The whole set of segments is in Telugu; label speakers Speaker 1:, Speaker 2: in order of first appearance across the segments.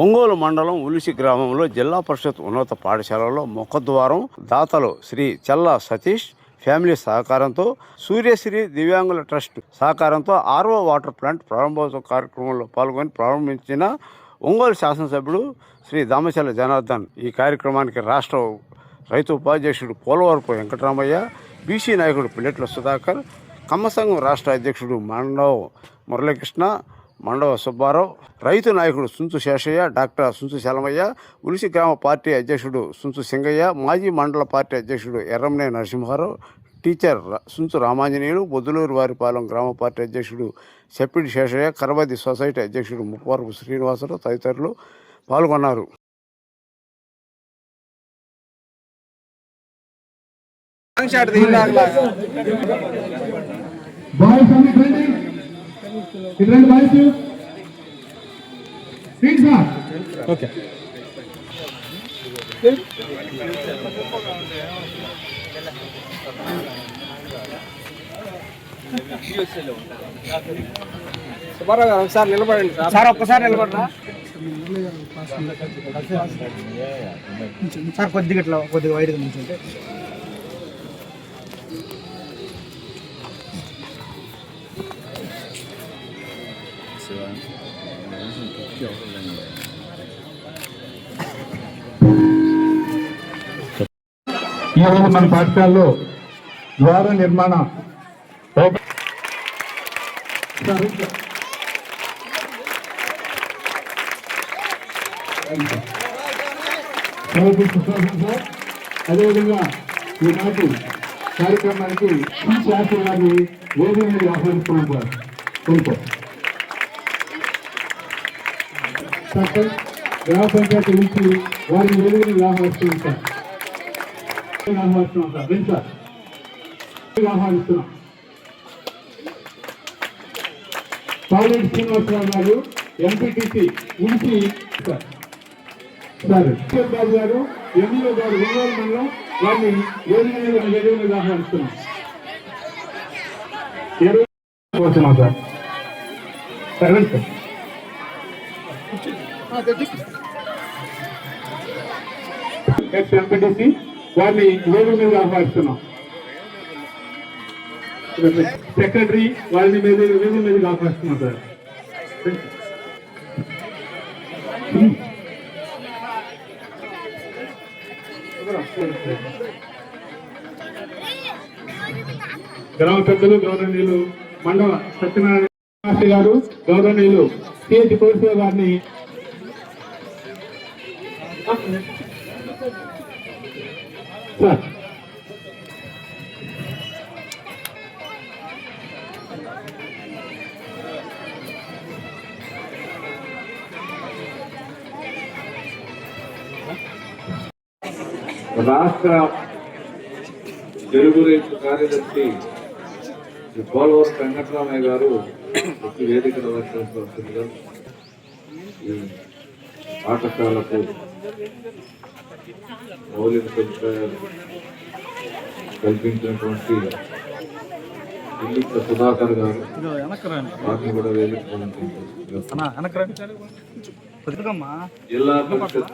Speaker 1: ఒంగోలు మండలం ఉలిసి గ్రామంలో జిల్లా పరిషత్ ఉన్నత పాఠశాలలో ముఖద్వారం దాతలు శ్రీ చల్లా సతీష్ ఫ్యామిలీ సహకారంతో సూర్యశ్రీ దివ్యాంగుల ట్రస్ట్ సహకారంతో ఆర్ఓ వాటర్ ప్లాంట్ ప్రారంభోత్సవ కార్యక్రమంలో పాల్గొని ప్రారంభించిన ఒంగోలు శాసనసభ్యుడు శ్రీ దామచల్ల జనార్దన్ ఈ కార్యక్రమానికి రాష్ట్ర రైతు ఉపాధ్యక్షుడు పోలవరపు వెంకటరామయ్య, బీసీ నాయకుడు పిల్లెట్ల సుధాకర్, కమ్మ సంఘం రాష్ట్ర అధ్యక్షుడు మండవ మురళీకృష్ణ, మండవ సుబ్బారావు, రైతు నాయకుడు సుంచు శేషయ్య, డాక్టర్ సుంచు చలమయ్య, ఉలిసి గ్రామ పార్టీ అధ్యక్షుడు సుంచు సింగయ్య, మాజీ మండల పార్టీ అధ్యక్షుడు ఎర్రంనే నరసింహారావు, టీచర్ సుంచు రామాంజనేయులు, బొద్దులూరు వారిపాలెం గ్రామ పార్టీ అధ్యక్షుడు సెప్పిడి శేషయ్య, కరవది సొసైటీ అధ్యక్షుడు ముప్పవరపు శ్రీనివాసరావు తదితరులు పాల్గొన్నారు.
Speaker 2: ఓకే సుబ్బారావు గారు ఒకసారి నిలబడండి సార్, ఒక్కసారి నిలబడరా సార్, కొద్దిగా ఇట్లా కొద్దిగా వైడ్గా నుంచుంటే.
Speaker 3: ఈరోజు మన పాఠశాలలో ద్వార నిర్మాణ అదేవిధంగా ఈనాటి కార్యక్రమానికి శాస్త్రి గారిని వేదిక మీద ఆహ్వానిస్తున్నాం సార్. సర్పంచ్ గ్రామ పంచాయతీ నుంచి వారిని వేదిక మీద ఆహ్వానిస్తున్నాం సార్. ఆహ్వానిస్తున్నాం సార్. రండి సార్, ఆహ్వానిస్తున్నాం. పాలేటి శ్రీనివాసరావు గారు ఎంపీటీసీ ఉలిసి సార్. బాబు గారు ఎంఈఓ గారు ఒంగోలు మండలం, వారిని వేదిక మీద ఆహ్వానిస్తున్నాం సార్. సరే సార్. ఎక్స్ ఎంపీటీసీ వారిని వేదిక మీద ఆహ్వానిస్తున్నాం. సెక్రటరీ వారిని వేదిక మీద ఆహ్వానిస్తున్నాం సార్. గ్రామ పెద్దలు గౌరవనీయులు మండవ సత్యనారాయణ గారు, గౌరవనీయులు సిహెచ్ కోరిసే గారిని సార్.
Speaker 4: రాష్ట్ర తెలుగు రైతు కార్యదర్శి పోలవరం వెంకటరామయ్య గారు వేదిక వస్తుందిగా ఈ పాఠశాలకు మౌలిక సదుపాయాలు కల్పించినటువంటి పిల్లిట్ల సుధాకర్ గారు వారిని కూడా వేదిక జిల్లా పరిషత్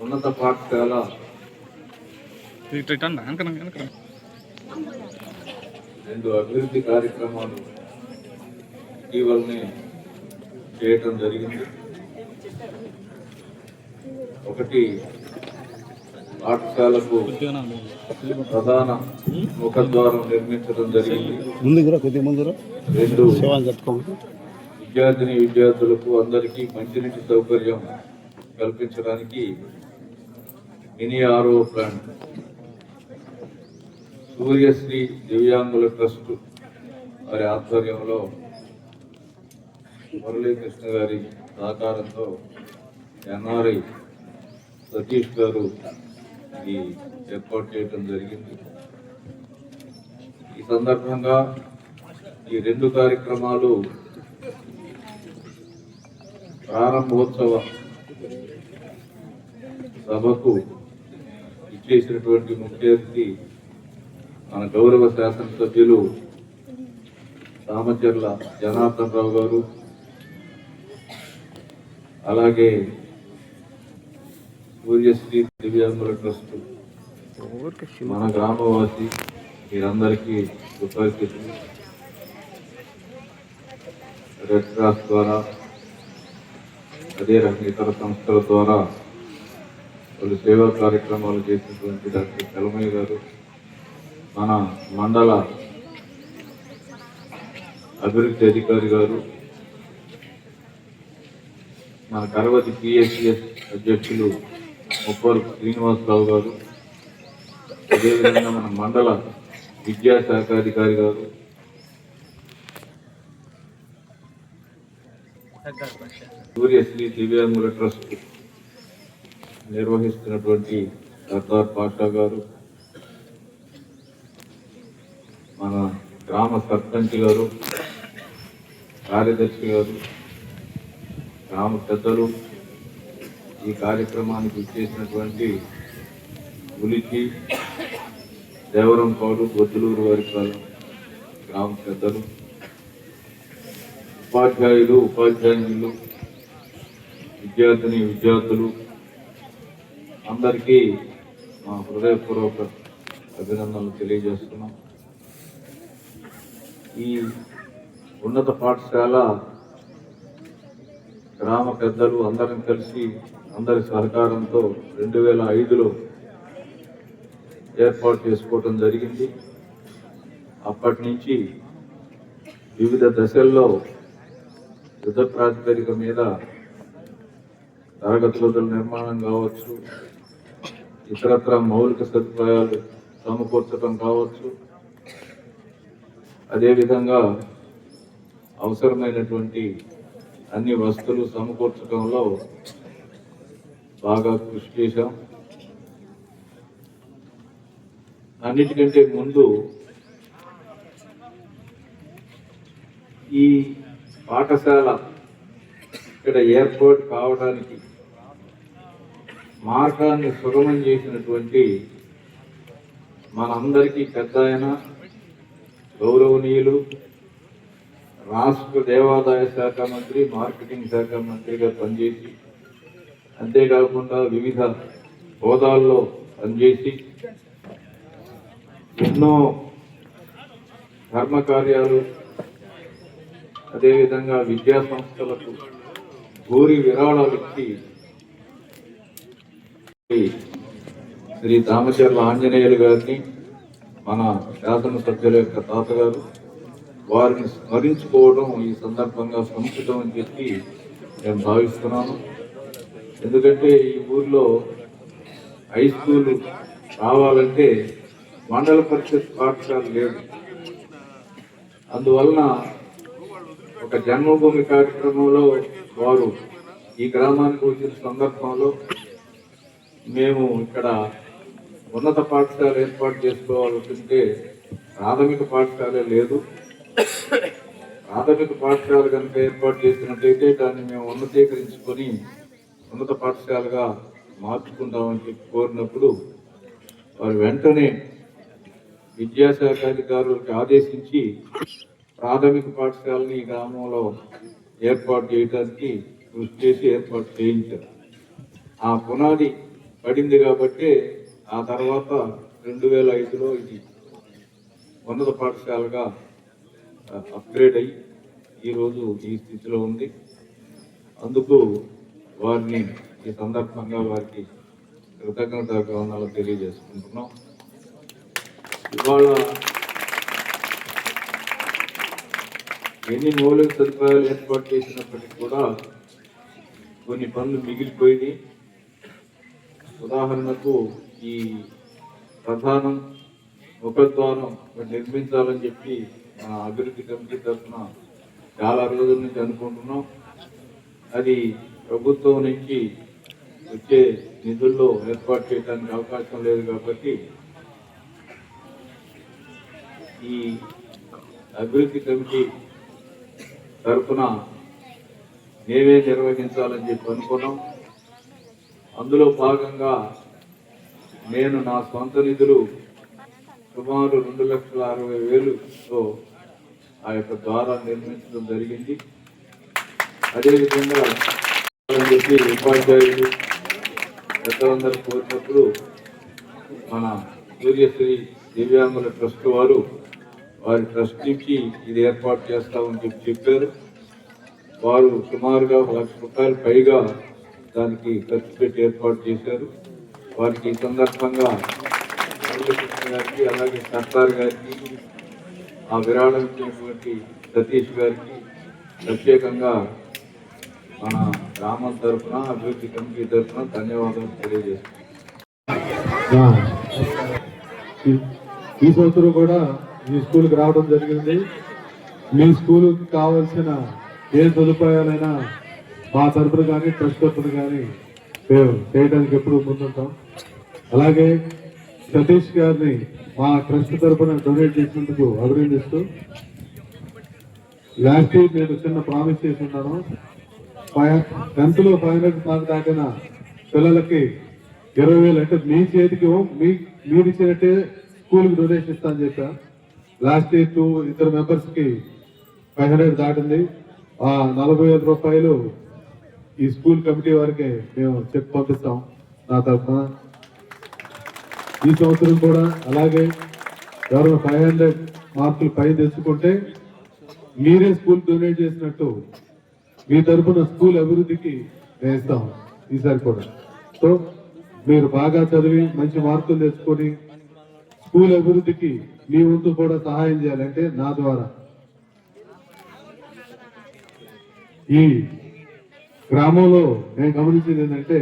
Speaker 4: ఉన్నత పాఠశాల రెండు అభివృద్ధి కార్యక్రమాలు ఇటీవలనే చేయటం జరిగింది. ఒకటి పాఠశాలకు ప్రధాన ముఖద్వారం నిర్మించడం జరిగింది. రెండు విద్యార్థులకు అందరికీ మంచినీటి సౌకర్యం కల్పించడానికి మినీ ఆర్ఓ ప్లాంట్ సూర్యశ్రీ దివ్యాంగుల ట్రస్ట్ వారి ఆధ్వర్యంలో మురళీకృష్ణ గారి సహకారంతో ఎన్ఆర్ఐ సతీష్ గారు ఇది ఏర్పాటు చేయడం జరిగింది. ఈ సందర్భంగా ఈ రెండు కార్యక్రమాలు ప్రారంభోత్సవ సభకు ఇచ్చేసినటువంటి ముఖ్య అతిథి మన గౌరవ శాసనసభ్యులు దామచర్ల జనార్దన్ రావు గారు, అలాగే సూర్యశ్రీ దివ్యాంగుల ట్రస్ట్ మన గ్రామవాసి మీరందరికీ కృతజ్ఞతలు. రెడ్ క్రాస్ ద్వారా అదే రకంగా ఇతర సంస్థల ద్వారా వాళ్ళు సేవా కార్యక్రమాలు చేసినటువంటి డాక్టర్ చలమయ్య గారు, మన మండల అభివృద్ధి అధికారి గారు, మన కరవతి పిఎస్సిఎస్ అధ్యక్షులు ముప్పవరపు శ్రీనివాసరావు గారు, అదేవిధంగా మన మండల విద్యాశాఖ అధికారి గారు, సూర్యశ్రీ దివ్యాంగుల ట్రస్ట్ నిర్వహిస్తున్నటువంటి సర్దార్ పాషా గారు, మన గ్రామ సర్పంచ్ గారు, కార్యదర్శి గారు, గ్రామ పెద్దలు, ఈ కార్యక్రమానికి ఇచ్చేసినటువంటి ఉలికి దేవరంపాడు బొద్దులూరు వారి గ్రామ పెద్దలు, ఉపాధ్యాయులు, ఉపాధ్యాయులు, విద్యార్థులు అందరికీ మా హృదయపూర్వక అభినందనలు తెలియజేస్తున్నాం. ఈ ఉన్నత పాఠశాల గ్రామ పెద్దలు అందరం కలిసి అందరి సహకారంతో 2005లో ఏర్పాటు చేసుకోవటం జరిగింది. అప్పటి నుంచి వివిధ దశల్లో యుద్ధ ప్రాతిపదిక మీద తరగతి గదుల నిర్మాణం కావచ్చు, ఇతరత్ర మౌలిక సదుపాయాలు సమకూర్చడం కావచ్చు, అదేవిధంగా అవసరమైనటువంటి అన్ని వస్తువులు సమకూర్చడంలో బాగా కృషి చేశాం. అన్నిటికంటే ముందు ఈ పాఠశాల ఇక్కడ ఏర్పాటు కావడానికి మార్గాన్ని సుగమం చేసినటువంటి మనందరికీ పెద్ద ఆయన గౌరవనీయులు రాష్ట్ర దేవాదాయ శాఖ మంత్రి, మార్కెటింగ్ శాఖ మంత్రిగా పనిచేసి, అంతేకాకుండా వివిధ హోదాల్లో పనిచేసి ఎన్నో ధర్మకార్యాలు, అదేవిధంగా విద్యా సంస్థలకు భూరి విరాళాలు ఇచ్చి శ్రీ దామచర్ల ఆంజనేయులు గారిని, మన శాసనసభ్యుల యొక్క తాతగారు, వారిని స్మరించుకోవడం ఈ సందర్భంగా సముచితం అని చెప్పి నేను భావిస్తున్నాను. ఎందుకంటే ఈ ఊర్లో హై స్కూల్ రావాలంటే మండల పరిషత్ పాఠశాల లేదు. అందువలన ఒక జన్మభూమి కార్యక్రమంలో వారు ఈ గ్రామానికి వచ్చిన సందర్భంలో మేము ఇక్కడ ఉన్నత పాఠశాల ఏర్పాటు చేసుకోవాలంటే ప్రాథమిక పాఠశాల లేదు. ప్రాథమిక పాఠశాల కనుక ఏర్పాటు చేసినట్టయితే దాన్ని మేము ఉన్నతీకరించుకొని ఉన్నత పాఠశాలగా మార్చుకుంటామని చెప్పి కోరినప్పుడు వారు వెంటనే విద్యాశాఖ అధికారులకు ఆదేశించి ప్రాథమిక పాఠశాలని ఈ గ్రామంలో ఏర్పాటు చేయడానికి కృషి చేసి ఏర్పాటు చేయించారు. ఆ పునాది పడింది కాబట్టి ఆ తర్వాత 2005లో ఇది ఉన్నత పాఠశాలగా అప్గ్రేడ్ అయ్యి ఈరోజు ఈ స్థితిలో ఉంది. అందుకు వారిని ఈ సందర్భంగా వారికి కృతజ్ఞతాభావనాలు తెలియజేసుకుంటున్నాం. ఇవాళ ఎన్ని మౌలిక సదుపాయాలు ఏర్పాటు చేసినప్పటికీ కూడా కొన్ని పనులు మిగిలిపోయింది. ఉదాహరణకు ఈ ప్రధానం ముఖద్వారం నిర్మించాలని చెప్పి మన అభివృద్ధి కమిటీ తరఫున చాలా రోజుల నుంచి అనుకుంటున్నాం. అది ప్రభుత్వం నుంచి వచ్చే నిధుల్లో ఏర్పాటు చేయడానికి అవకాశం లేదు కాబట్టి ఈ అభివృద్ధి కమిటీ తరఫున మేమే నిర్వహించాలని చెప్పి అనుకున్నాం. అందులో భాగంగా నేను నా సొంత నిధులు సుమారు 2,60,000తో ఆ యొక్క ద్వారాన్ని నిర్మించడం జరిగింది. అదేవిధంగా అని చెప్పి ఉపాధ్యాయులు పెద్దలందరూ కోరినప్పుడు మన సూర్యశ్రీ దివ్యాంగుల ట్రస్ట్ వారు వారి ట్రస్ట్ నుంచి ఇది ఏర్పాటు చేస్తామని చెప్పారు. వారు సుమారుగా ₹1,00,000 పైగా దానికి ఖర్చు పెట్టి ఏర్పాటు చేశారు. వారికి ఈ సందర్భంగా మురళీకృష్ణ గారికి, అలాగే సర్దార్ గారికి, ఆ విరాళం ఇచ్చినటువంటి సతీష్ గారికి ప్రత్యేకంగా మన గ్రామం తరఫున, అభివృద్ధి కమిటీ తరఫున ధన్యవాదాలు తెలియజేస్తున్నాం.
Speaker 3: ఈ సంవత్సరం కూడా మీ స్కూల్కి రావడం జరిగింది. మీ స్కూల్కి కావాల్సిన ఏ సదుపాయాలైనా మా తరఫున కానీ ట్రస్ట్ తరఫున కానీ మేము చేయడానికి ఎప్పుడు ముందుంటాం. అలాగే సతీష్ గారిని మా ట్రస్ట్ తరఫున డొనేట్ చేసినందుకు అభినందిస్తూ, లాస్ట్ ఇయర్ నేను చిన్న ప్రామిస్ చేసి ఉన్నాను. 10th లో 500 మార్క్స్ దాటిన పిల్లలకి 20,000 అంటే మీ చేతికి మీరు ఇచ్చినట్టే స్కూల్కి డొనేషన్ ఇస్తా అని చెప్పా. లాస్ట్ ఇయర్ 2 మెంబర్స్ కి 500 దాటింది. ఆ ₹40,000 ఈ స్కూల్ కమిటీ వారికి మేము చెక్ పంపిస్తాం నా తరఫున. ఈ సంవత్సరం కూడా అలాగే ఎవరైనా 500 మార్కులు పైన తెచ్చుకుంటే మీరే స్కూల్ డొనేట్ చేసినట్టు మీ తరఫున స్కూల్ అభివృద్ధికి వేస్తాం ఈసారి కూడా. సో మీరు బాగా చదివి మంచి మార్కులు తెచ్చుకొని స్కూల్ అభివృద్ధికి మీ వంతు కూడా సహాయం చేయాలంటే నా ద్వారా. ఈ గ్రామంలో నేను గమనించింది ఏంటంటే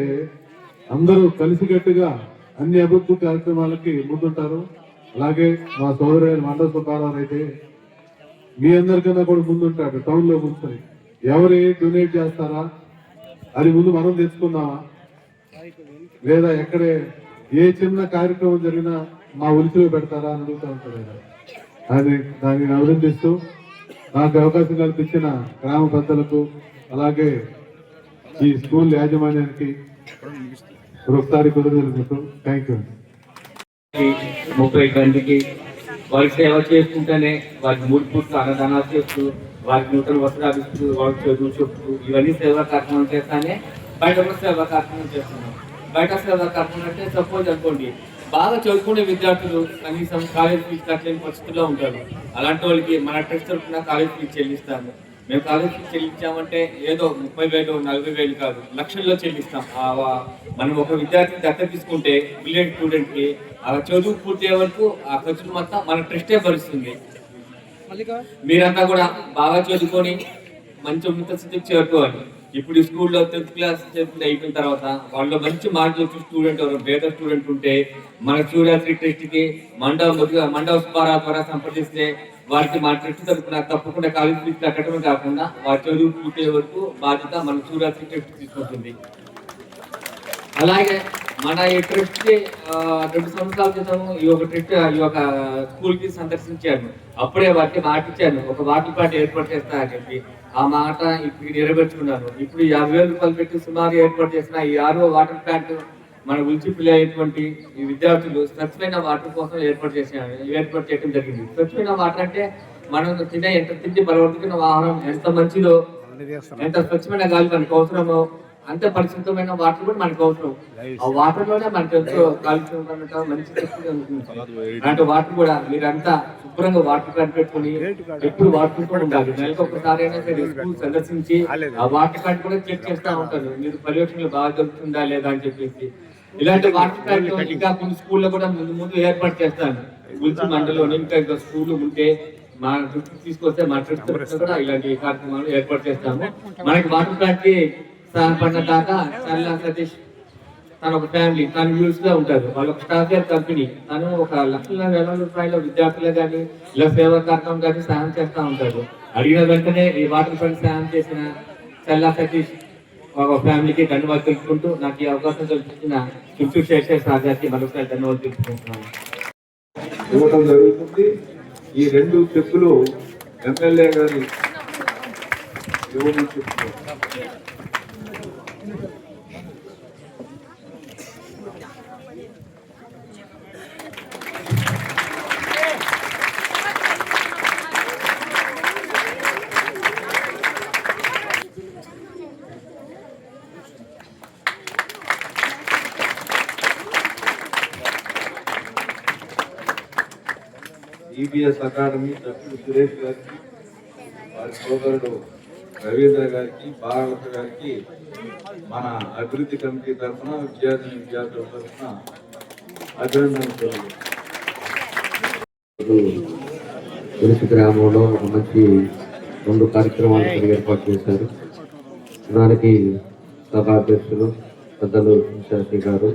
Speaker 3: అందరూ కలిసికట్టుగా అన్ని అభివృద్ధి కార్యక్రమాలకి ముందుంటారు. అలాగే మా సోదరుడు మండల సుబ్బారావు అయితే మీ అందరికన్నా కూడా ముందుంటాడు. టౌన్ లో కూర్చొని ఎవరు డొనేట్ చేస్తారా అది ముందు మనం తెచ్చుకుందామా, లేదా ఎక్కడే ఏ చిన్న కార్యక్రమం జరిగినా మా ఉలిచిలో పెడతారా అని అడుగుతూ ఉంటారు. దాన్ని అభినందిస్తూ నాకు అవకాశం కల్పించిన గ్రామ పెద్దలకు, అలాగే ఈ స్కూల్ యాజమాన్యానికి ఒకసారి కుదరగలుగుతాం. Thank you.
Speaker 5: 30 గంటకి వారికి సేవ చేసుకుంటేనే వారికి 3 పూట్లు అన్నదానాలు చేస్తూ, వారికి నూతన వస్త్రాలు ఇస్తూ, వారికి చదువు చెప్తూ ఇవన్నీ సేవా కార్యక్రమం చేస్తానే బయట కూడా సేవా కార్యక్రమం చేస్తున్నాం. బయట సేవా కార్యక్రమం అంటే సపోజ్ అనుకోండి, బాగా చదువుకునే విద్యార్థులు కనీసం కాలేజ్ ఫీజు కట్టలేని పరిస్థితుల్లో ఉంటారు. అలాంటి వాళ్ళకి మన ట్రస్ట్ తరఫున కాలేజ్ ఫీజు చెల్లిస్తాము. మేము కాలేజ్ ఫీజు చెల్లించామంటే ఏదో 30,000 40,000 కాదు, లక్షల్లో చెల్లిస్తాం. మనం ఒక విద్యార్థిని దత్తత తీసుకుంటే బ్రిలియంట్ స్టూడెంట్కి ఆ చదువు పూర్తయ్యే వరకు ఆ ఖర్చులు మొత్తం మన ట్రస్టే భరిస్తుంది. మీరంతా కూడా బాగా చదువుకొని మంచి ఉన్నత స్థితికి చేరుకోవాలి. ఇప్పుడు ఈ స్కూల్లో 10th క్లాస్ అయిపోయిన తర్వాత వాళ్ళు మంచి మార్కులు వచ్చి స్టూడెంట్ ఎవరు బేటర్ స్టూడెంట్ ఉంటే మన సూర్యశ్రీ ట్రస్ట్కి మండవ సుబ్బారావు ద్వారా సంప్రదిస్తే వారికి మన ట్రస్ట్ తరఫున తప్పకుండా కాలేజ్ ఫీజు కట్టడమే కాకుండా వారి చదువు పూర్తయ్యే వరకు బాధ్యత మన సూర్యశ్రీ ట్రస్ట్ తీసుకుంటుంది. అలాగే మన ఈ ట్రస్ట్కి 2 సంవత్సరాల క్రితం ఈ యొక్క స్కూల్కి సందర్శించాను. అప్పుడే వారికి మాట ఇచ్చాను, ఒక వాటర్ ప్లాంట్ ఏర్పాటు చేస్తా అని చెప్పి. ఆ మాట ఇప్పుడు నెరవేర్చుకున్నాను. ఇప్పుడు ₹50,000 పెట్టి సుమారు ఏర్పాటు చేసిన ఈ 6వ వాటర్ ప్లాంట్ మన ఉల్చిపిల్లి అయ్యేటువంటి ఈ విద్యార్థులు స్వచ్ఛమైన వాటర్ కోసం ఏర్పాటు చేయడం జరిగింది. స్వచ్ఛమైన వాటర్ అంటే మనం తిండి బలవర్తున్న ఆహారం ఎంత మంచిదో, ఎంత స్వచ్ఛమైన గాలి మనకు అవసరమో అంతే పరిశుభ్రమైన వాటర్ కూడా మనకు అవసరం. ఆ వాటర్ లోనే మనకు ఎంతో కాలుష్యం మంచి శక్తి ఉంటుంది. అలాంటి వాటర్ కూడా మీరంతా శుభ్రంగా వాటర్ ప్లాంట్ పెట్టుకుని ఎప్పుడు వాటర్ ఉండాలి. నెలకు ఒకసారి అయినా మీరు స్కూల్ సందర్శించి ఆ వాటర్ ప్లాంట్ కూడా చెక్ చేస్తూ ఉంటారు, మీరు పర్యవేక్షణలో బాగా జరుగుతుందా లేదా అని చెప్పేసి. ఇలాంటి వాటర్ ప్లాంట్ ఇంకా కొన్ని స్కూల్లో కూడా ముందు ఏర్పాటు చేస్తాను. గుల్చి మండలంలో ఇంకా స్కూల్ ఉంటే మా దృష్టికి తీసుకొస్తే మా ట్రస్ట్ కూడా ఇలాంటి కార్యక్రమాలు ఏర్పాటు చేస్తాము. మనకి వాటర్ ప్లాంట్ కి సహాయపడిన దాకా చల్లా సతీష్ తన ఒక ఫ్యామిలీ తన వ్యూస్ గా ఉంటారు. వాళ్ళ ఒక స్టాఫ్వేర్ కంపెనీ, తను ఒక ₹1,00,000 విద్యార్థులు కానీ ఇలా సేవా కార్యక్రమం కానీ సాయం చేస్తూ ఉంటారు. అడిగిన వెంటనే ఈ వాటర్ ప్లాంట్ సాయం చేసిన చల్లా సతీష్ ఒక ఫ్యామిలీకి ధన్యవాదాలు తెలుపుకుంటూ నాకు ఈ అవకాశం కల్పించిన చిత్తూరు శేషేశ్వర సార్ గారికి మరొకసారి ధన్యవాదాలు తెలుపుకుంటున్నాను.
Speaker 4: ఇవ్వడం జరుగుతుంది. ఈ 2 చెక్కులు ఎమ్మెల్యే గారి ఇవ్వమని చెప్తున్నారు. IPS అకాడమీ సభ్యుడు సురేష్ గారికి, వారి సోదరుడు రవీంద్ర గారికి, భారత గారికి మన అభివృద్ధి కమిటీ తరఫున విద్యార్థుల తరఫున అభినందనలు
Speaker 6: తెలుసు. గ్రామంలో ఒక మంచి 2 కార్యక్రమాలు ఏర్పాటు చేశారు. దానికి సభాధ్యక్షులు పెద్దలు శాస్త్రి గారు,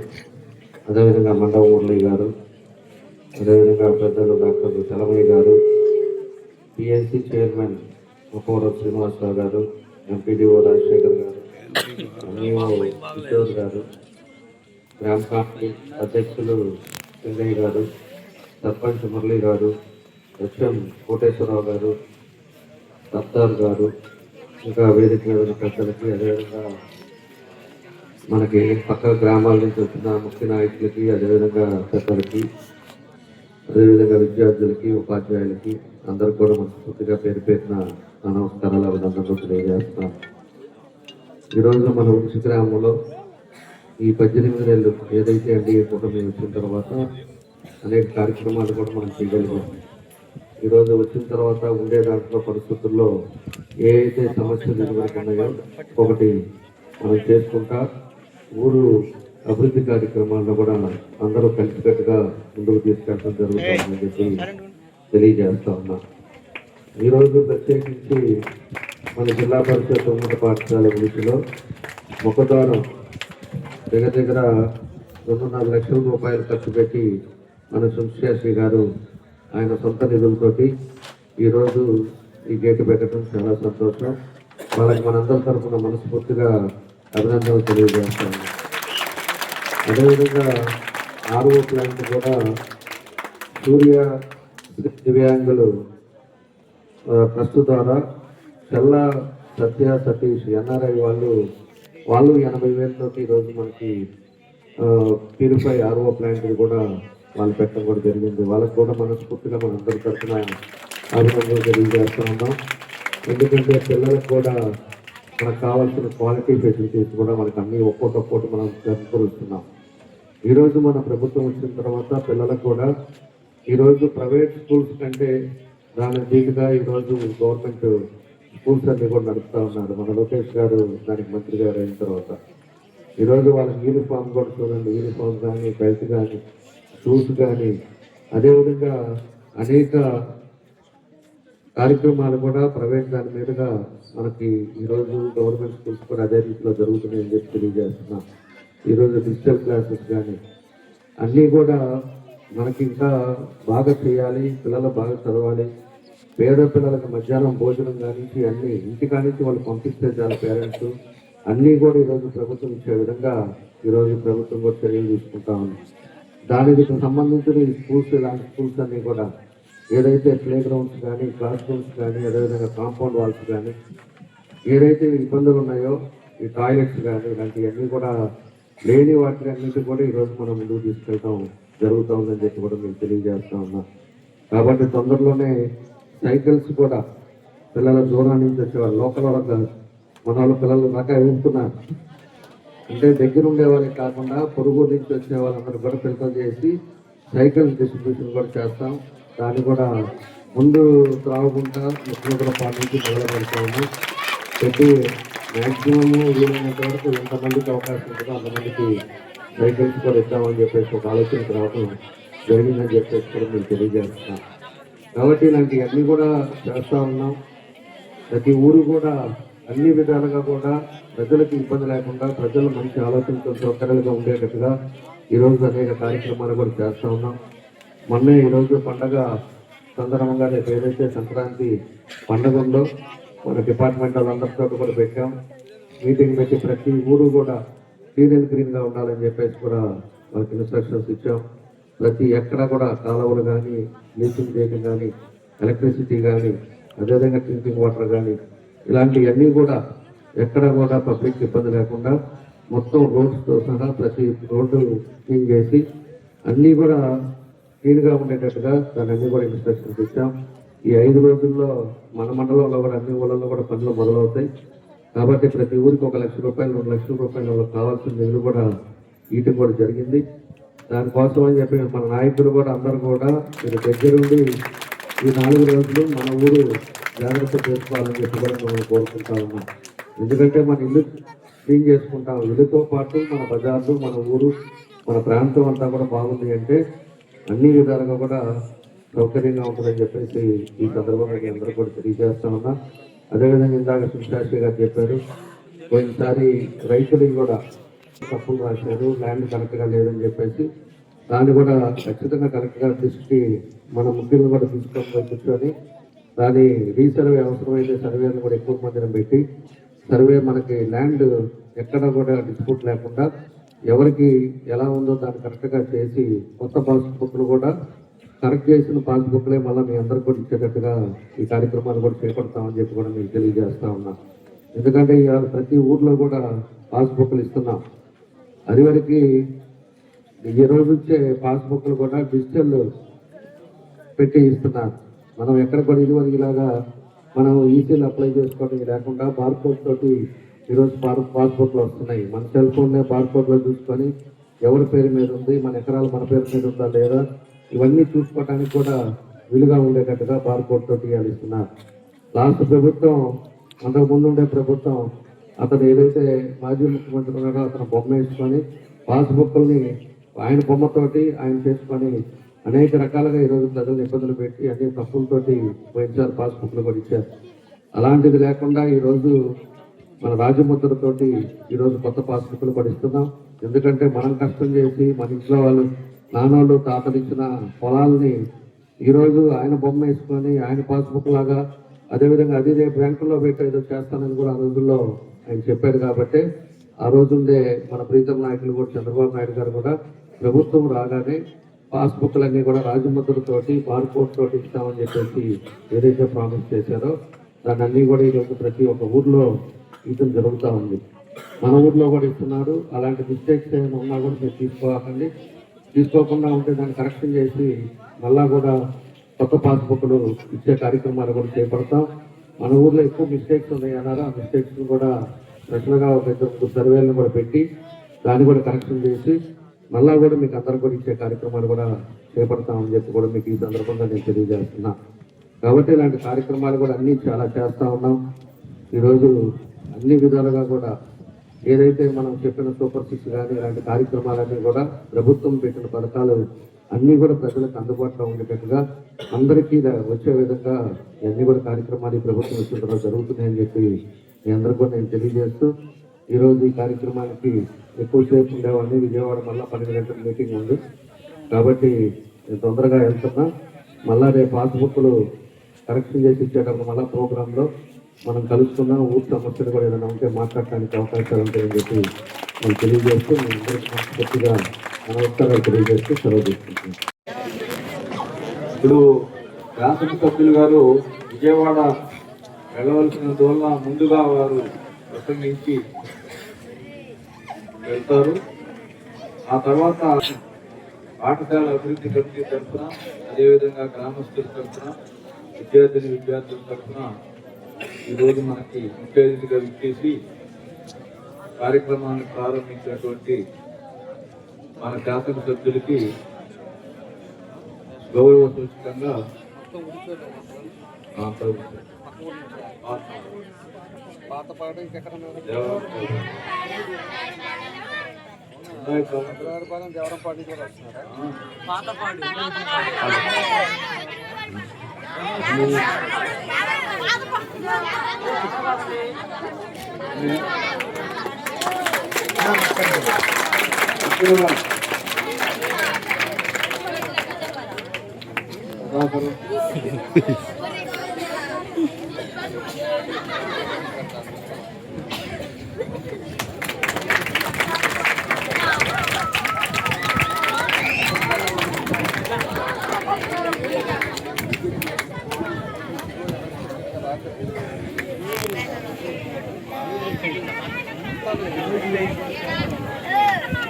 Speaker 6: అదేవిధంగా మండవ మురళి గారు, అదేవిధంగా పెద్దలు డాక్టర్ చలమయ్య గారు, PNC చైర్మన్ ముఖవరం శ్రీనివాసరావు గారు, MPDO రాజశేఖర్ గారు, కిషోర్ గారు, గ్రామ కమిటీ అధ్యక్షులు సింగయ్య గారు, సర్పంచ్ మురళి గారు, HM కోటేశ్వరరావు గారు, సత్తార్ గారు, ఇంకా వేదిక మీద ఉన్న పెద్దలకి, అదేవిధంగా మనకి పక్క గ్రామాల నుంచి వచ్చిన ముఖ్య నాయకులకి, అదేవిధంగా పెద్దలకి, అదేవిధంగా విద్యార్థులకి, ఉపాధ్యాయులకి అందరికి కూడా మనస్ఫూర్తిగా పేరు పేరున నమస్కారాలు, అభినందనలు తెలియజేస్తున్నాం. ఈరోజు మన వంశీ గ్రామంలో ఈ 18 నెలలు ఏదైతే NDA కూటమి వచ్చిన తర్వాత అనేక కార్యక్రమాలు కూడా మనం చేయగలిగాం. ఈరోజు వచ్చిన తర్వాత ఉండే దాంట్లో పరిస్థితుల్లో ఏ అయితే సమస్యలు ఇదివరకు ఉన్నాయో ఒకటి మనం చేసుకుంటా ఊరు అభివృద్ధి కార్యక్రమాలను కూడా అందరూ కలిసికట్టుగా ముందుకు తీసుకెళ్ళడం జరుగుతుందని చెప్పి తెలియజేస్తా ఉన్నా. ఈరోజు ప్రత్యేకించి మన జిల్లా పరిషత్ ఉన్నత పాఠశాల గురిలో ముఖద్వారం దగ్గర 2.5 లక్షల రూపాయలు ఖర్చు పెట్టి మన సుంశ్రీ గారు ఆయన సొంత నిధులతోటి ఈరోజు ఈ గేటు పెట్టడం చాలా సంతోషం. వాళ్ళకి మనందరి తరఫున మనస్ఫూర్తిగా అభినందనలు తెలియజేస్తాను. అదేవిధంగా RO ప్లాంట్ కూడా సూర్య దివ్యాంగులు ట్రస్ట్ ద్వారా చల్లా సత్య సతీష్ NRI వాళ్ళు 80,000 ఈరోజు మనకి ప్యూరిఫై RO ప్లాంట్ కూడా వాళ్ళు పెట్టడం కూడా జరిగింది. వాళ్ళకు కూడా మనస్ఫూర్తిగా మనందరి తరఫున అభినందనలు తెలియజేస్తూ ఉన్నాం. ఎందుకంటే పిల్లలకు కూడా మనకు కావాల్సిన క్వాలిటీ ఫెసిలిటీస్ కూడా మనకు అన్ని ఒక్కోటి మనం జరుపుకొస్తున్నాం. ఈరోజు మన ప్రభుత్వం వచ్చిన తర్వాత పిల్లలకు కూడా ఈరోజు ప్రైవేట్ స్కూల్స్ కంటే దాని దీటుగా ఈరోజు గవర్నమెంట్ స్కూల్స్ అన్ని కూడా నడుపుతా ఉన్నారు. మన లోకేష్ గారు దానికి మంత్రి గారు అయిన తర్వాత ఈరోజు వాళ్ళకి యూనిఫామ్ కూడా చూడండి, యూనిఫామ్ కానీ, బెల్ట్ కానీ, షూస్ కానీ, అదేవిధంగా అనేక కార్యక్రమాలు కూడా ప్రైవేట్ దాని మీదుగా మనకి ఈరోజు గవర్నమెంట్ స్కూల్స్ కూడా అదే రీతిలో జరుగుతున్నాయని చెప్పి తెలియజేస్తున్నాం. ఈరోజు డిజిటల్ క్లాసెస్ కానీ అన్నీ కూడా మనకి ఇంకా బాగా చేయాలి, పిల్లలు బాగా చదవాలి. పేద పిల్లలకు మధ్యాహ్నం భోజనం కానించి అన్నీ ఇంటికానించి వాళ్ళు పంపిస్తే చాలా పేరెంట్స్ అన్నీ కూడా ఈరోజు ప్రభుత్వం ఇచ్చే విధంగా ఈరోజు ప్రభుత్వం కూడా చర్యలు తీసుకుంటా ఉంది. దానికి సంబంధించిన ఈ స్కూల్స్, ఇలాంటి స్కూల్స్ అన్నీ కూడా ఏదైతే ప్లే గ్రౌండ్స్ కానీ, క్లాస్ రూమ్స్ కానీ, అదేవిధంగా కాంపౌండ్ వాల్స్ కానీ, ఏదైతే ఇబ్బందులు ఉన్నాయో ఈ టాయిలెట్స్ కానీ ఇలాంటివన్నీ కూడా లేని వాటిని అన్నింటి కూడా ఈరోజు మనం ముందుకు తీసుకెళ్తాం జరుగుతూ ఉందని చెప్పి కూడా మేము తెలియజేస్తా ఉన్నాం. కాబట్టి తొందరలోనే సైకిల్స్ కూడా పిల్లల దూరం నుంచి వచ్చేవాళ్ళు, లోకల్ వాళ్ళ మన వాళ్ళ పిల్లలు దాకా వెళ్తున్నారు. అంటే దగ్గర ఉండే వాళ్ళకి కాకుండా పొరుగు నుంచి వచ్చే వాళ్ళందరూ కూడా ఫిల్టర్ చేసి సైకిల్ డిస్ట్రిబ్యూషన్ కూడా చేస్తాం. దాన్ని కూడా ముందు త్రాగుకుంటా ముఖ్యమంత్రి పార్టీ నుంచి మొదలు పెడతాము. పెట్టి మ్యాక్సిమం వీలైనంత వరకు ఎంతమందికి అవకాశం ఉంటుందో అంతమందికి సైకిల్స్ కూడా ఇద్దామని చెప్పేసి ఒక ఆలోచనకు రావడం జరిగిందని చెప్పేసి కూడా మేము తెలియజేస్తున్నాం. కాబట్టి ఇలాంటివన్నీ కూడా చేస్తూ ఉన్నాం. ప్రతి ఊరు కూడా అన్ని విధాలుగా కూడా ప్రజలకు ఇబ్బంది లేకుండా, ప్రజలు మంచి ఆలోచనతో సౌకర్యాలుగా ఉండేటట్టుగా ఈరోజు అనేక కార్యక్రమాలు కూడా చేస్తూ ఉన్నాం. మొన్నే ఈరోజు పండగ సందర్భంగా రేపు ఏదైతే సంక్రాంతి పండుగ ఉందో మన డిపార్ట్మెంట్ వాళ్ళందరితో కూడా పెట్టాం. మీటింగ్ పెట్టి ప్రతి ఊరు కూడా క్లీన్ అండ్ గ్రీన్గా ఉండాలని చెప్పేసి కూడా వాళ్ళకి ఇన్స్ట్రక్షన్స్ ఇచ్చాం. ప్రతి ఎక్కడ కూడా కాలువలు కానీ, బ్లీచింగ్ చేయడం కానీ, ఎలక్ట్రిసిటీ కానీ, అదేవిధంగా డ్రింకింగ్ వాటర్ కానీ ఇలాంటివన్నీ కూడా ఎక్కడ కూడా పబ్లిక్ ఇబ్బంది లేకుండా మొత్తం రోడ్స్తో సహా ప్రతి రోడ్డు క్లీన్ చేసి అన్నీ కూడా క్లీన్గా ఉండేటట్టుగా దాన్ని అన్నీ కూడా ఇన్స్ట్రక్షన్స్ ఇచ్చాం. ఈ 5 రోజుల్లో మన మండలంలో కూడా అన్ని ఊళ్ళల్లో కూడా పనులు మొదలవుతాయి. కాబట్టి ప్రతి ఊరికి 1 లక్ష రూపాయలు, 2 లక్షల రూపాయలు వాళ్ళకి కావాల్సిన నిధులు కూడా ఇయటం కూడా జరిగింది. దానికోసం అని చెప్పి మన నాయకులు కూడా అందరూ కూడా మీరు దగ్గరుండి ఈ 4 రోజులు మన ఊరు జాగ్రత్త చేసుకోవాలని చెప్పి కూడా మనం కోరుకుంటా ఉన్నాం. ఎందుకంటే మన ఇల్లు క్లీన్ చేసుకుంటాం, ఇల్లుతో పాటు మన బజార్లు, మన ఊరు, మన ప్రాంతం అంతా కూడా బాగుంది అంటే అన్ని విధాలుగా కూడా సౌకర్యంగా ఉంటుందని చెప్పేసి ఈ సందర్భంగా మీ అందరూ కూడా తెలియజేస్తా ఉన్నా. అదేవిధంగా ఇందాక సుశాస్త్రి గారు చెప్పారు, పోయినసారి రైతులకు కూడా తప్పులు రాశారు, ల్యాండ్ కరెక్ట్గా లేదని చెప్పేసి దాన్ని కూడా ఖచ్చితంగా కరెక్ట్గా దృష్టికి మన ముఖ్యులు కూడా తీసుకొని కూర్చొని దాని రీసర్వే అవసరమైతే సర్వేలను కూడా ఎక్కువ మందిని పెట్టి సర్వే మనకి ల్యాండ్ ఎక్కడ కూడా డిస్ప్యూట్ లేకుండా ఎవరికి ఎలా ఉందో దాన్ని కరెక్ట్గా చేసి కొత్త పాస్బుక్లు కూడా కరెక్ట్ చేసిన పాస్బుక్లే మళ్ళీ మీ అందరికి కూడా ఇచ్చేటట్టుగా ఈ కార్యక్రమాలు కూడా చేపడతామని చెప్పి కూడా మీకు తెలియజేస్తా ఉన్నాం. ఎందుకంటే ఇవాళ ప్రతి ఊర్లో కూడా పాస్బుక్లు ఇస్తున్నాం. అది వరకు ఈ రోజు వచ్చే పాస్బుక్లు కూడా డిజిటల్ పెట్టి ఇస్తున్నారు. మనం ఎక్కడ కూడా ఇదివరకు ఇలాగా మనం ఈసీలు అప్లై చేసుకోవడం లేకుండా బార్కోడ్ తోటి ఈరోజు పాస్బుక్లు వస్తున్నాయి. మన సెల్ ఫోన్నే బార్కోడ్లో చూసుకొని ఎవరి పేరు మీద ఉంది, మన ఎకరాలు మన పేరు మీద ఉందా లేదా ఇవన్నీ చూసుకోవడానికి కూడా వీలుగా ఉండేటట్టుగా బార్కోడ్ తోటి ఇస్తున్నారు. లాస్ట్ ప్రభుత్వం, అంతకు ముందు ఉండే ప్రభుత్వం, అతను ఏదైతే మాజీ ముఖ్యమంత్రి ఉన్నాడో అతను బొమ్మ వేసుకొని పాస్బుక్ని ఆయన బొమ్మతోటి ఆయన చేసుకొని అనేక రకాలుగా ఈరోజు ప్రజలను ఇబ్బందులు పెట్టి అన్ని తప్పులతోటి పోయినసారి పాస్బుక్లు కూడా ఇచ్చారు. అలాంటిది లేకుండా ఈరోజు మన రాజముద్రతోటి ఈరోజు కొత్త పాస్బుక్లు కూడా ఇస్తున్నాం. ఎందుకంటే మనం కష్టం చేసి మన ఇంట్లో వాళ్ళు నాన్నోళ్ళు తాతలు ఇచ్చిన పొలాలని ఈరోజు ఆయన బొమ్మ వేసుకొని ఆయన పాస్బుక్ లాగా అదేవిధంగా అది రేపు బ్యాంకుల్లో పెట్టి ఏదో చేస్తానని కూడా ఆ రోజుల్లో ఆయన చెప్పారు. కాబట్టి ఆ రోజుండే మన ప్రీతం నాయకులు కూడా చంద్రబాబు నాయుడు గారు కూడా ప్రభుత్వం రాగానే పాస్బుక్లన్నీ కూడా రాజముద్రతోటి బార్కోడ్ తోటి ఇస్తామని చెప్పేసి ఏదైతే ప్రామిస్ చేశారో దాన్ని అన్నీ కూడా ఈరోజు ప్రతి ఒక్క ఊర్లో ఇవ్వడం జరుగుతూ ఉంది. మన ఊర్లో కూడా ఇస్తున్నారు. అలాంటి మిస్టేక్స్ ఏమైనా ఉన్నా కూడా మీరు తీసుకోకండి. తీసుకోకుండా ఉంటే దాన్ని కరెక్షన్ చేసి మళ్ళా కూడా కొత్త పాస్బుక్లు ఇచ్చే కార్యక్రమాలు కూడా చేపడతాం. మన ఊర్లో ఎక్కువ మిస్టేక్స్ ఉన్నాయి అన్నారు. ఆ మిస్టేక్స్ కూడా స్పెషల్గా ఒక 2 సర్వేలను కూడా పెట్టి దాన్ని కూడా కరెక్షన్ చేసి మళ్ళా కూడా మీకు అందరూ కూడా ఇచ్చే కార్యక్రమాలు కూడా చేపడతామని చెప్పి కూడా మీకు ఈ సందర్భంగా నేను తెలియజేస్తున్నా. కాబట్టి ఇలాంటి కార్యక్రమాలు కూడా అన్నీ చాలా చేస్తూ ఉన్నాం. ఈరోజు అన్ని విధాలుగా కూడా ఏదైతే మనం చెప్పిన సూపర్ 6 కానీ ఇలాంటి కార్యక్రమాలన్నీ కూడా ప్రభుత్వం పెట్టిన పథకాలు అన్నీ కూడా ప్రజలకు అందుబాటులో ఉండేటట్టుగా అందరికీ వచ్చే విధంగా అన్ని కూడా కార్యక్రమాలు ఈ ప్రభుత్వం వచ్చిన తర్వాత జరుగుతున్నాయని చెప్పి మీ అందరూ కూడా నేను తెలియజేస్తూ ఈరోజు ఈ కార్యక్రమానికి ఎక్కువసేపు ఉండేవాడిని. విజయవాడ మళ్ళీ 12 గంటల మీటింగ్ ఉంది కాబట్టి నేను తొందరగా వెళ్తున్నా. మళ్ళా రేపు పాస్బుక్లు కరెక్షన్ చేసి ఇచ్చేటప్పుడు మళ్ళీ ప్రోగ్రాంలో మనం కలుసుకున్నాం. ఊరి సమస్యలు కూడా ఏదైనా ఉంటే మాట్లాడటానికి అవకాశాలు ఉంటాయని చెప్పి మనం తెలియజేస్తూ మీ అందరికీ మనస్ఫూర్తిగా నమస్కారాలు తెలియజేస్తూ సెలవు తీసుకుంటున్నాం.
Speaker 4: ఇప్పుడు శాసనసభ్యులు గారు విజయవాడ వెళ్ళవలసిన దూరం ముందుగా వారు ప్రసంగించి వెళ్తారు. ఆ తర్వాత పాఠశాల అభివృద్ధి కమిటీ తరఫున అదేవిధంగా గ్రామస్తుల తరఫున విద్యార్థుల తరఫున ఈరోజు మనకి ముఖ్య అతిథిగా విచ్చేసి కార్యక్రమాన్ని ప్రారంభించినటువంటి మన శాసనసభ్యులకి గౌరవ సూచకంగా
Speaker 2: దేవరంపాటి కూడా వస్తున్నారా?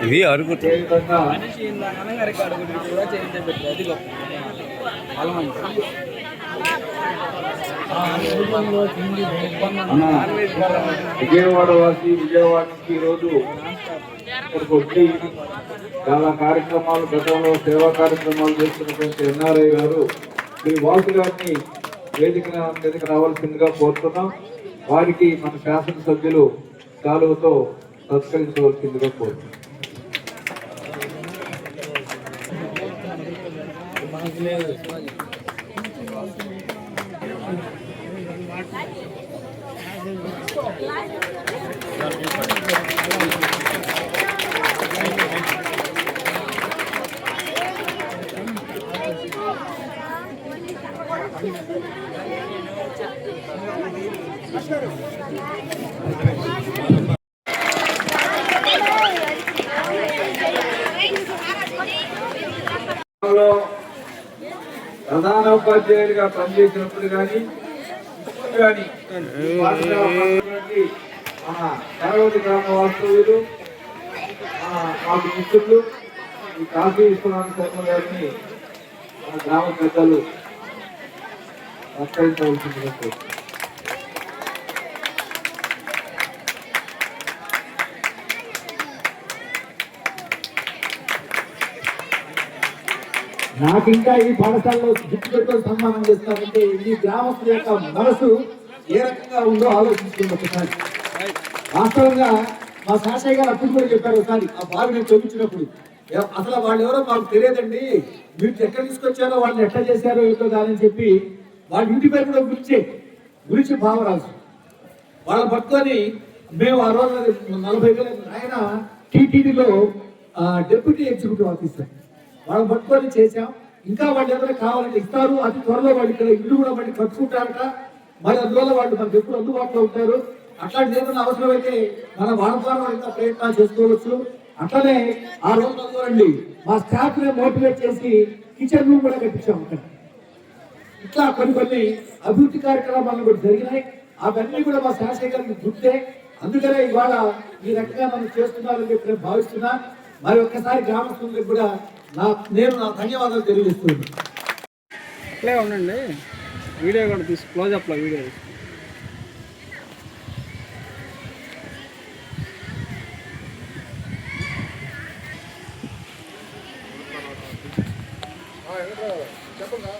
Speaker 1: ఇది అరుగు
Speaker 4: విజయవాడ వాసి విజయవాడ నుంచి ఈరోజు ఇక్కడికి వచ్చి చాలా కార్యక్రమాలు గతంలో సేవా కార్యక్రమాలు చేస్తున్నటువంటి ఎన్ఆర్ఐ గారు శ్రీ వాసు గారిని వేదిక మీదకి రావాల్సిందిగా కోరుతున్నాం. వారికి మన శాసనసభ్యులు శాలువతో సత్కరించవలసిందిగా కోరుతున్నాం. ప్రధాన ఉపాధ్యాయుడిగా పనిచేసినప్పుడు కానీ మన కరవతి గ్రామ వాస్తవ్యులు మాకు మిత్రులు ఈ కాశీ విశ్వనాథ శర్మ గారిని మన గ్రామ పెద్దలు సత్కరించవలసిందిగా కోరుతున్నాను.
Speaker 7: నాకు ఇంకా ఈ పాఠశాలలో గుర్తుపెట్టుకొని సన్మానం చేస్తారంటే ఈ గ్రామస్తుల యొక్క మనసు ఏ రకంగా ఉందో ఆలోచించుకుంది ఒకసారి. వాస్తవంగా మా శాసయ్య గారు అప్పుడు కూడా చెప్పారు ఒకసారి ఆ బావి నేను చదివించినప్పుడు, అసలు వాళ్ళు ఎవరో మాకు తెలియదండి, మీరు ఎక్కడ తీసుకొచ్చారో వాళ్ళని ఎట్లా చేశారో ఏంటో కాదని చెప్పి వాళ్ళ ఇంటి పేరు కూడా గురించి భావరాజు వాళ్ళని పట్టుకొని మేము ఆ రోజు 40 ఆయన టీటీడీలో డెప్యూటీ ఎగ్జిక్యూటివ్ ఆఫీసర్ వాళ్ళని పట్టుకొని చేశాం. ఇంకా వాళ్ళు ఏదైనా కావాలంటే ఇస్తారు, అతి త్వరలో వాళ్ళు ఇక్కడ ఇల్లు కూడా వాళ్ళు కట్టుకుంటారట, మరి అందువల్ల వాళ్ళు మనకు ఎప్పుడు అందుబాటులో ఉంటారు. అట్లాంటి ఏదైనా అవసరమైతే మనం వాళ్ళ ద్వారా ఇంకా ప్రయత్నాలు చేసుకోవచ్చు. అట్లనే ఆ రోజు చూడండి మా స్టాఫ్ ని మోటివేట్ చేసి కిచెన్ రూమ్ కూడా కట్టించాం అక్కడ. ఇట్లా కొన్ని అభివృద్ధి కార్యక్రమాలు కూడా జరిగినాయి. అవన్నీ కూడా మా శాసయ్య గారికి గుర్తే. అందుకనే ఇవాళ ఈ రకంగా మనం చేస్తున్నారని చెప్పి నేను భావిస్తున్నా. మరి ఒక్కసారి గ్రామస్తులకు కూడా నేను నా ధన్యవాదాలు తెలియజేస్తున్నాను.
Speaker 2: ఇట్లే ఉండండి, వీడియో కూడా తీసి క్లోజప్లో వీడియో తీసి. చెప్పండి.